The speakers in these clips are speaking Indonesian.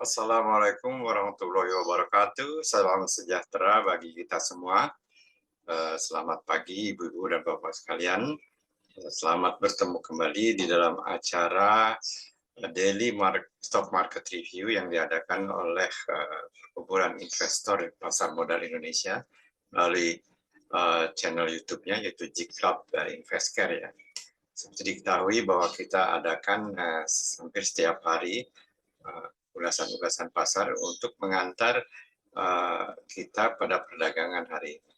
Assalamualaikum warahmatullahi wabarakatuh. Salam sejahtera bagi kita semua. Selamat pagi Ibu-ibu dan Bapak sekalian. Selamat bertemu kembali di dalam acara Daily Stock Market Review yang diadakan oleh Perkumpulan Investor Pasar Modal Indonesia melalui channel YouTube-nya yaitu JIK Investcare ya. Seperti diketahui bahwa kita adakan hampir setiap hari ulasan-ulasan pasar untuk mengantar kita pada perdagangan hari ini.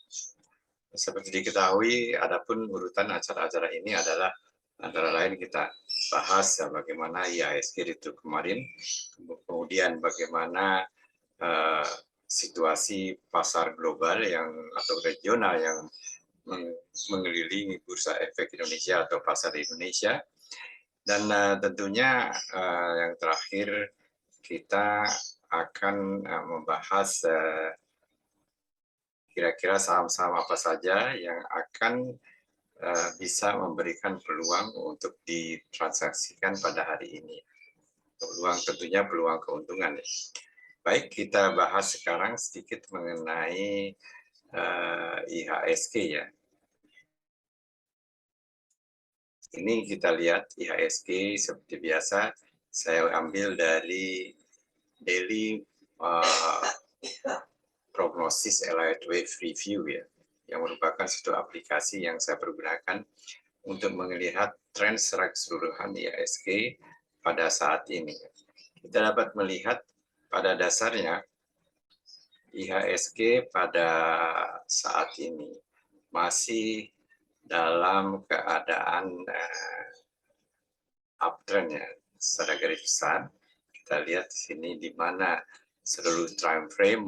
Seperti diketahui, adapun urutan acara-acara ini adalah antara lain kita bahas bagaimana IHSG ditutup kemarin, kemudian bagaimana situasi pasar global atau regional yang mengelilingi Bursa Efek Indonesia atau pasar Indonesia, dan tentunya yang terakhir kita akan membahas kira-kira saham-saham apa saja yang akan bisa memberikan peluang untuk ditransaksikan pada hari ini. Peluang tentunya peluang keuntungan. Baik, kita bahas sekarang sedikit mengenai IHSG ya. Ini kita lihat IHSG seperti biasa. Saya ambil dari Daily Prognosis Elliott Wave Review ya, yang merupakan suatu aplikasi yang saya pergunakan untuk melihat tren secara keseluruhan IHSG pada saat ini. Kita dapat melihat pada dasarnya IHSG pada saat ini masih dalam keadaan uptrend ya, secara garis besar. Kita lihat di sini di mana seluruh time frame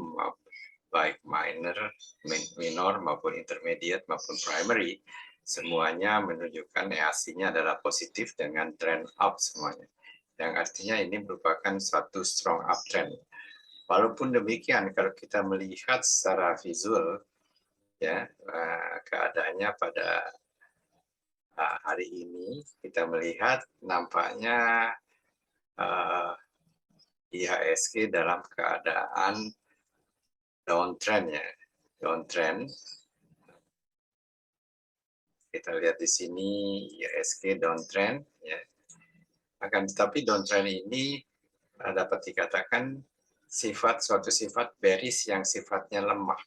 baik minor maupun intermediate maupun primary semuanya menunjukkan EAC-nya adalah positif dengan trend up semuanya. Yang artinya ini merupakan suatu strong uptrend. Walaupun demikian kalau kita melihat secara visual ya keadaannya pada hari ini kita melihat nampaknya IHSG dalam keadaan downtrend ya, downtrend. Kita lihat di sini IHSG downtrend ya. Akan tetapi downtrend ini dapat dikatakan suatu sifat bearish yang sifatnya lemah.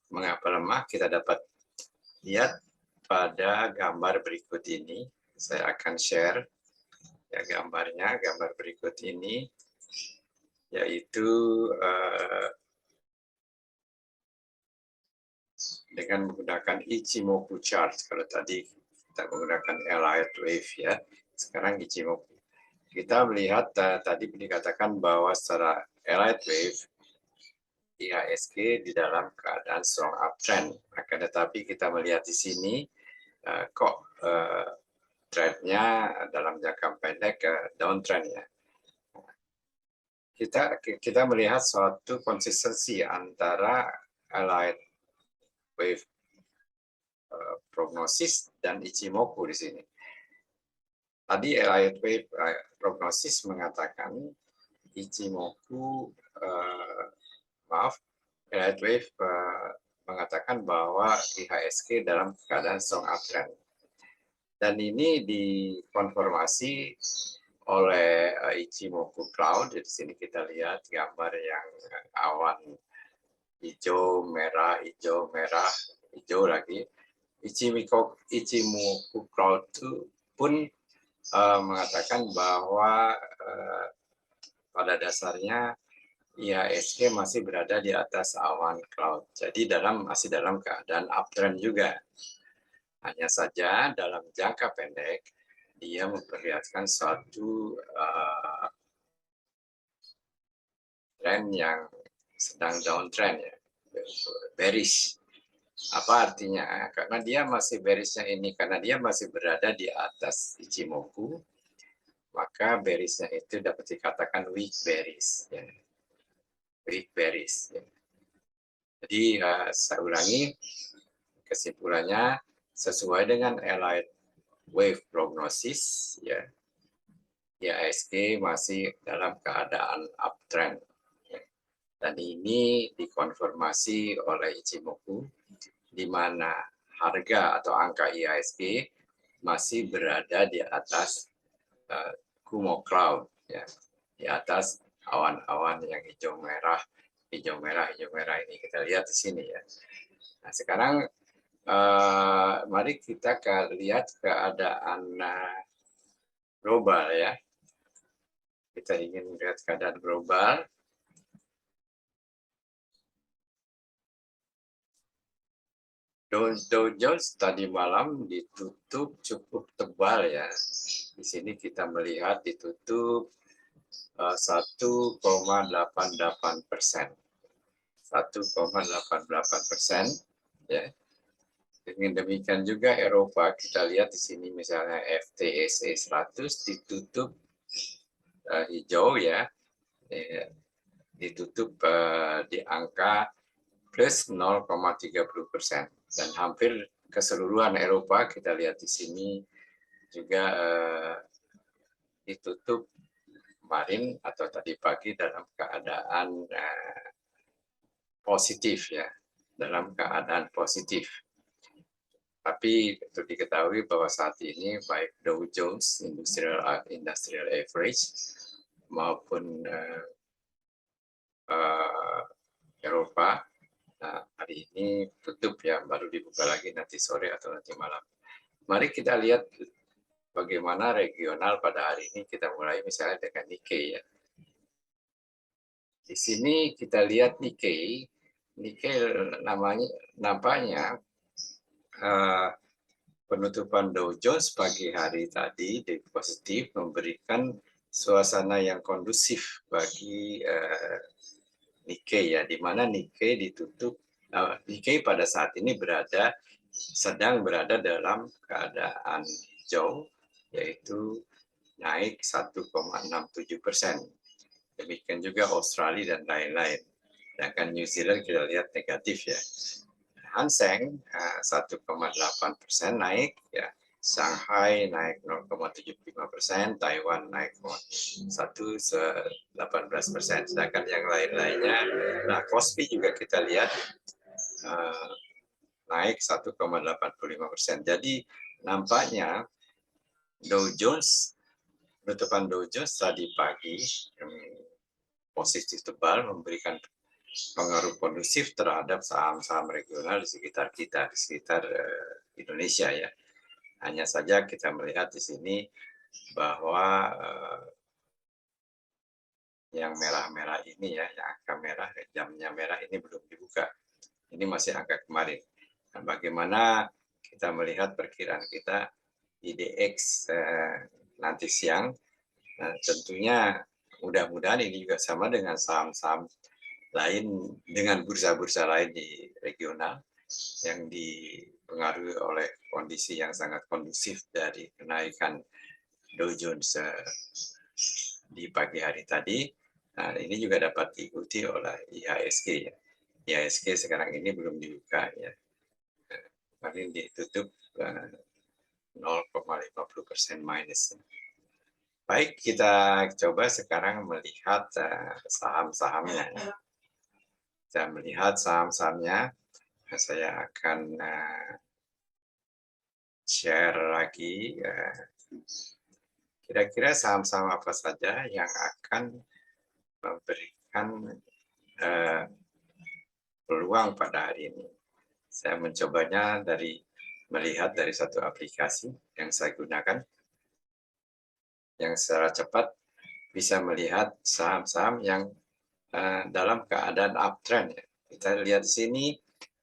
Mengapa lemah? Kita dapat lihat pada gambar berikut ini. Saya akan share ya gambar berikut ini, yaitu dengan menggunakan Ichimoku chart. Kalau tadi kita menggunakan Elliott Wave ya, sekarang Ichimoku. Kita melihat tadi dikatakan bahwa secara Elliott Wave IHSG di dalam keadaan strong uptrend. Akan tetapi kita melihat di sini kok trendnya dalam jangka pendek downtrend ya. Kita melihat suatu konsistensi antara Elliott Wave prognosis dan Ichimoku di sini. Tadi Elliott Wave prognosis mengatakan Ichimoku Elliott Wave mengatakan bahwa IHSG dalam keadaan strong uptrend. Dan ini dikonfirmasi oleh Ichimoku Cloud. Di sini kita lihat gambar yang awan hijau, merah, hijau lagi. Ichimoku Cloud itu pun mengatakan bahwa pada dasarnya IHSG masih berada di atas awan cloud. Jadi masih dalam keadaan uptrend juga. Hanya saja dalam jangka pendek dia memperlihatkan suatu tren yang sedang downtrend ya, bearish. Apa artinya? Karena dia masih bearishnya ini, karena dia masih berada di atas Ichimoku, maka bearishnya itu dapat dikatakan weak bearish. Ya. Weak bearish. Ya. Jadi saya ulangi, kesimpulannya sesuai dengan Elliott Wave Prognosis, ya, IHSG masih dalam keadaan uptrend. Ya. Dan ini dikonfirmasi oleh Ichimoku, di mana harga atau angka IHSG masih berada di atas Kumo Cloud, ya, di atas awan-awan yang hijau merah ini kita lihat di sini ya. Nah sekarang mari kita lihat keadaan global ya. Kita ingin melihat keadaan global. Dow Jones tadi malam ditutup cukup tebal ya. Di sini kita melihat ditutup 1,88%. 1,88%. Ya. Dengan demikian juga Eropa, kita lihat di sini misalnya FTSE 100 ditutup hijau ya, ditutup di angka plus 0,30%, dan hampir keseluruhan Eropa kita lihat di sini juga ditutup kemarin atau tadi pagi dalam keadaan positif ya, dalam keadaan positif. Tapi untuk diketahui bahwa saat ini baik Dow Jones Industrial Average maupun Eropa hari ini tutup ya, baru dibuka lagi nanti sore atau nanti malam. Mari kita lihat bagaimana regional pada hari ini. Kita mulai misalnya dengan Nikkei ya. Di sini kita lihat Nikkei nampaknya penutupan Dow Jones pagi hari tadi di positif memberikan suasana yang kondusif bagi Nikkei ya, di mana Nikkei ditutup, Nikkei pada saat ini sedang berada dalam keadaan hijau, yaitu naik 1,67%. Demikian juga Australia dan lain-lain. Sedangkan New Zealand kita lihat negatif ya. Hang Seng 1,8% naik ya, Shanghai naik 0,75%, Taiwan naik 1,18%, sedangkan yang lain-lainnya, nah Kospi juga kita lihat naik 1,85%. Jadi nampaknya penutupan Dow Jones tadi pagi positif tebal memberikan pengaruh kondusif terhadap saham-saham regional di sekitar kita, di sekitar Indonesia ya. Hanya saja kita melihat di sini bahwa yang merah-merah ini ya, yang angka merah, jamnya merah ini belum dibuka. Ini masih angka kemarin. Nah, bagaimana kita melihat perkiraan kita IDX nanti siang? Nah, tentunya mudah-mudahan ini juga sama dengan saham-saham lain, dengan bursa-bursa lain di regional yang dipengaruhi oleh kondisi yang sangat kondusif dari kenaikan Dow Jones di pagi hari tadi. Nah, ini juga dapat diikuti oleh IHSG ya. IHSG sekarang ini belum dibuka ya. Kemarin ditutup 0,50% minus. Baik, kita coba sekarang melihat saham-sahamnya. Kita melihat saham-sahamnya. Saya akan share lagi. Kira-kira saham-saham apa saja yang akan memberikan peluang pada hari ini. Saya mencobanya melihat dari satu aplikasi yang saya gunakan. yang secara cepat bisa melihat saham-saham yang dalam keadaan uptrend. Ya. Kita lihat di sini,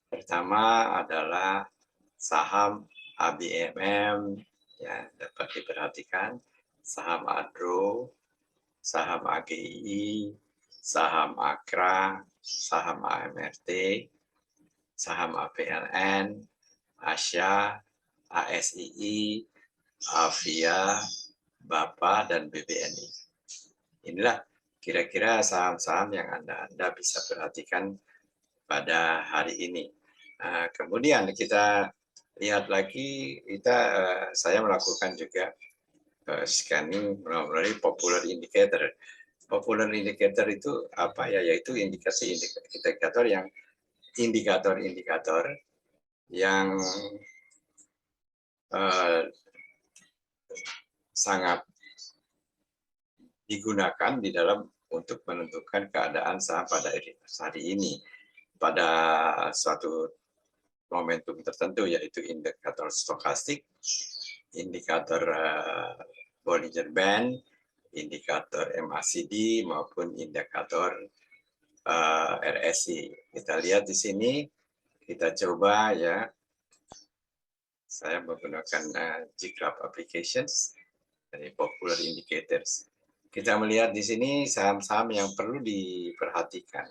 pertama adalah saham ABMM, ya dapat diperhatikan, saham Adro, saham AGI, saham Akra, saham AMRT, saham APLN, Asya, ASII, Avia, BAPA, dan BBNI. Inilah kira-kira saham-saham yang Anda bisa perhatikan pada hari ini. Kemudian kita lihat lagi, saya melakukan juga scanning melalui popular indicator. Popular indicator itu apa ya? Yaitu indikator yang sangat digunakan di dalam untuk menentukan keadaan saham pada hari ini pada suatu momentum tertentu, yaitu indikator stokastik, indikator Bollinger Band, indikator MACD maupun indikator RSI. Kita lihat di sini, kita coba ya. Saya menggunakan Ggraph Applications dari Popular Indicators. Kita melihat di sini saham-saham yang perlu diperhatikan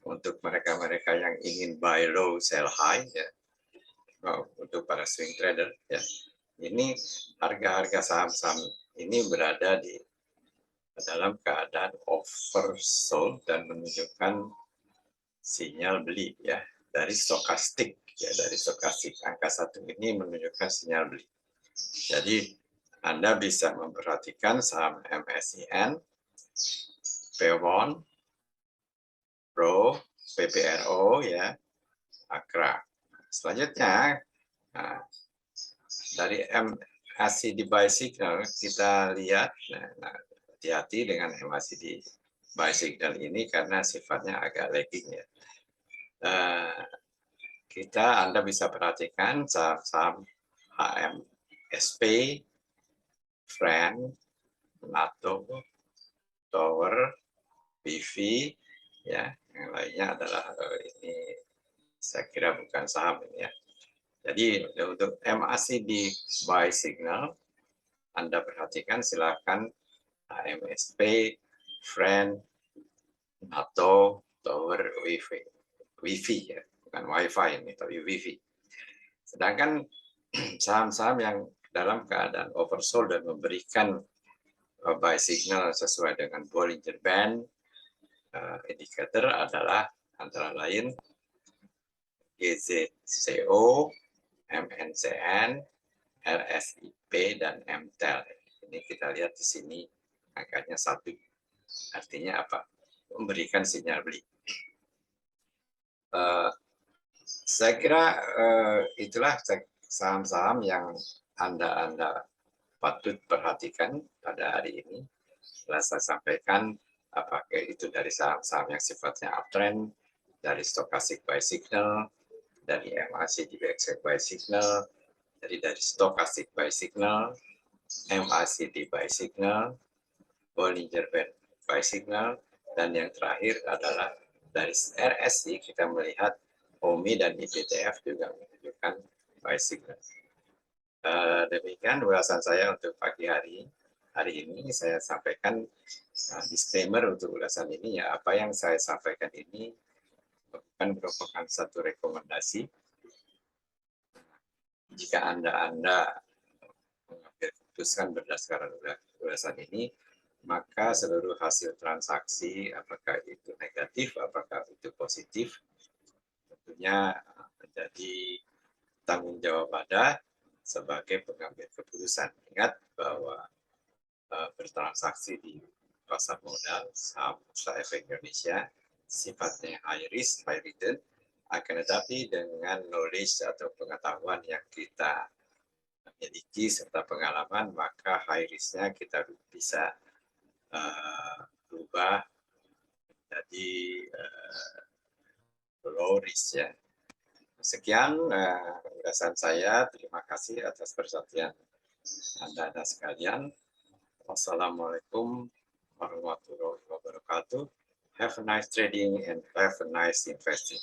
untuk mereka-mereka yang ingin buy low, sell high, ya. Untuk para swing trader, ya. Ini harga-harga saham-saham ini berada di dalam keadaan oversold dan menunjukkan sinyal beli, ya, dari stokastik, ya, dari stokastik angka 1 ini menunjukkan sinyal beli. Jadi Anda bisa memperhatikan saham MSIN, Pewon, Pro, PPRO, ya, Akra. Selanjutnya, dari MACD buy signal kita lihat, hati-hati dengan MACD buy signal ini karena sifatnya agak lagging, ya. Anda bisa perhatikan saham HMSP, Friend, NATO, Tower, PV, ya, yang lainnya adalah ini saya kira bukan saham ini, ya. Jadi untuk MACD buy signal Anda perhatikan, silakan HMSP, Friend, NATO, Tower, Wi-Fi, ya, bukan Wi-Fi ini, tapi Wi-Fi. Sedangkan saham-saham yang dalam keadaan oversold dan memberikan buy signal sesuai dengan Bollinger Band indikator adalah antara lain GZCO, MNCN, RSIP, dan MTEL. Ini kita lihat di sini angkanya 1. Artinya apa? Memberikan sinyal beli. Saya kira itulah saham-saham yang Anda patut perhatikan pada hari ini. Setelah saya sampaikan apakah itu dari saham-saham yang sifatnya uptrend, dari stochastic buy signal, dari MACD buy signal, dari stochastic buy signal, MACD buy signal, Bollinger Band buy signal, dan yang terakhir adalah dari RSI kita melihat OMI dan IPTF juga menunjukkan buy signal. Demikian ulasan saya untuk pagi hari ini. Saya sampaikan disclaimer untuk ulasan ini, ya, apa yang saya sampaikan ini bukan merupakan satu rekomendasi. Jika Anda mengambil keputusan berdasarkan ulasan ini, maka seluruh hasil transaksi, apakah itu negatif, apakah itu positif, tentunya menjadi tanggung jawab Anda sebagai pengambil keputusan. Ingat bahwa bertransaksi di pasar modal saham Bursa Efek Indonesia sifatnya high risk, high return, akan tetapi dengan knowledge atau pengetahuan yang kita miliki serta pengalaman, maka high risk-nya kita bisa berubah menjadi low risk, ya. Sekian ulasan saya. Terima kasih atas perhatian Anda sekalian. Wassalamualaikum warahmatullahi wabarakatuh. Have a nice trading and have a nice investing.